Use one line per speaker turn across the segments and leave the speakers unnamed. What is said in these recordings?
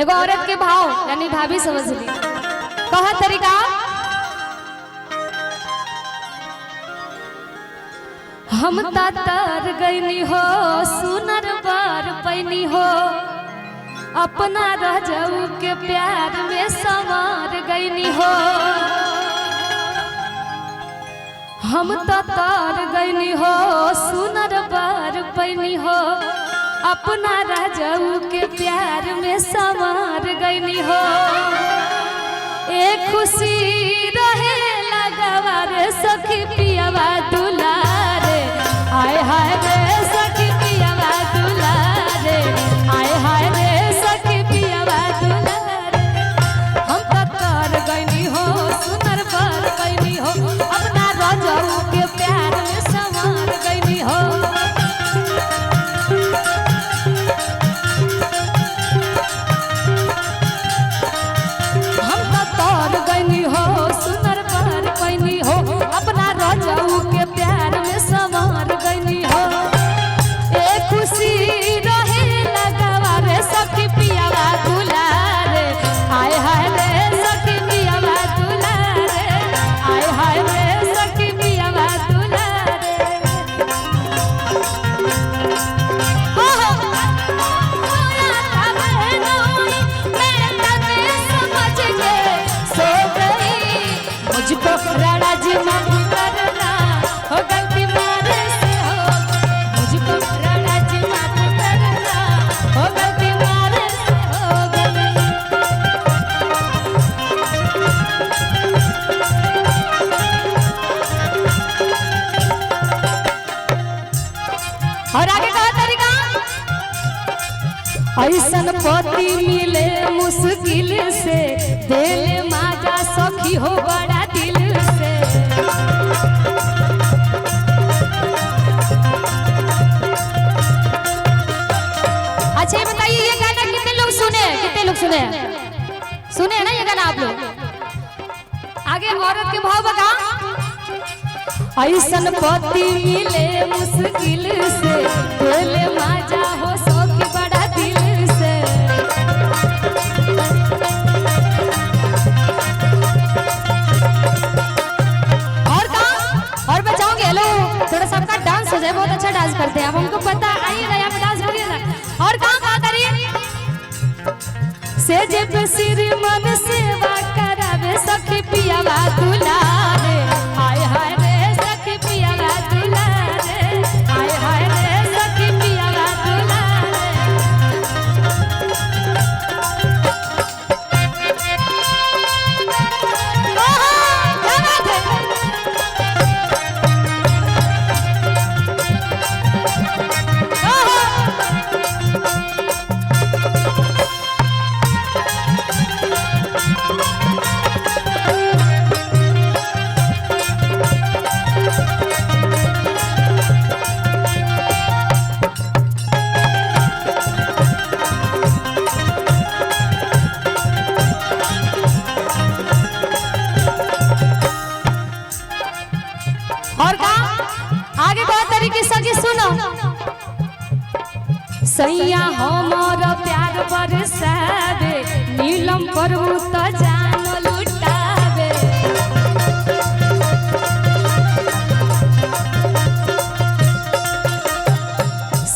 एगो औरत के भाव यानी भाभी समझ ली कहा तरीका। हम तर गईनी हो सुनर बार पैनी हो अपना रजऊ के प्यार में संवार गईनी हो। हम तर गईनी हो सुनर बार पैनी हो अपना राजाऊ के प्यार में संवार गईनी हो। एक खुशी रहे लगवार सखी पियावा दुलारे आय हाय रे सखी पियावा दुलारे आय हाय रे सखी पियावा दुलारे। हम तर गईनी हो सुनर बार पैनी हो अपना राजाऊ के प्यार में संवार गईनी हो। अपना राजाऊ के प्यार में संवार गईनी हो। एक खुशी रहे लगवा रे सखी पियावा दुलारे आय हाय रे सखी पियावा दुलारे आय हाय रे सखी पियावा दुलारे। मुझको राणा जी माफ करना हो गलती मारे से हो। मुझको राणा जी माफ करना हो गलती मारे से हो गई। और आगे कहा तरीका। ऐसन पति मिले मुश्किल से दिल माजा सखी हो बड़ा दिल से। अच्छा ये बताइए ये गाना कितने लोग सुने सुने ना ये गाना आप लोग। आगे औरत के भाव बता। ऐसन पति मिले मुश्किल से दिल माजा हो सखी बड़ा दिल से। थोड़ा सबका डांस हो जाए, बहुत अच्छा डांस करते हैं आप, हमको पता आइए ना यहाँ पे डांस करिए ना। और कहाँ करिए से जब सिर मन सेवा करावे सखी पियावा दुलारे आय हाय रे सखी पियावा दुलारे आय हाय रे सखी पियावा दुलारे। सैया हमर प्यार बरसावे नीलम पर त जान लुटावे।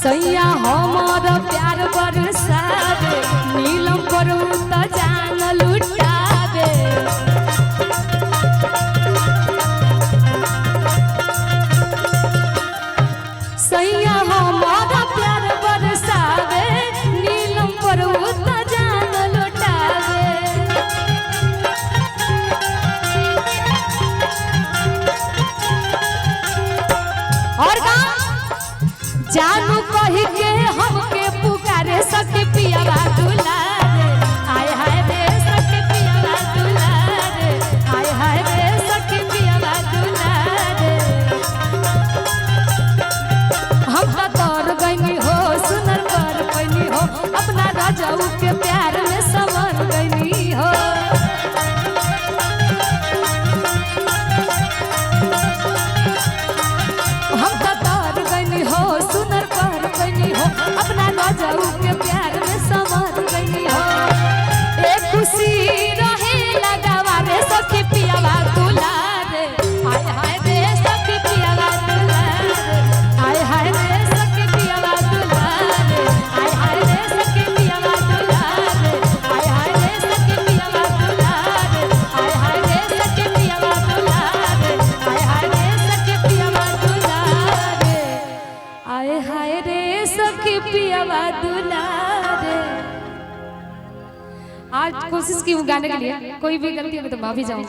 सैया हमर प्यार बरसावे नीलम पर त जान लुटावे। सैया हमर प्यार बरसावे नीलम पर त जान लुटावे। और का जानू कही के हमके पुकारे सखी पियावा दुलारे आय हाय रे सखी पियावा दुलारे आय हाय रे सखी पियावा दुलारे। हम तर गईनी हो सुनर पर पैनी हो अपना राजाऊ के प्यार में संवर गईनी हो। हम तर गईनी हो सुनर पर पैनी हो खुशी रहे लगावा रे सखी पियावा दुलारे हाय हाय रे सखी पियावा दुलारे हाय हाय रे सखी पियावा दुलारे हाय हाय रे सखी पियावा दुलारे हाय हाय रे सखी पियावा दुलारे हाय हाय रे सखी पियावा दुलारे हाय हाय रे सखी पियावा दुलारे हाय हाय रे सखी पियावा दुलारे। आज कोशिश की हूँ गाने के लिए, कोई भी गलती हो तो माफी चाहूंगी।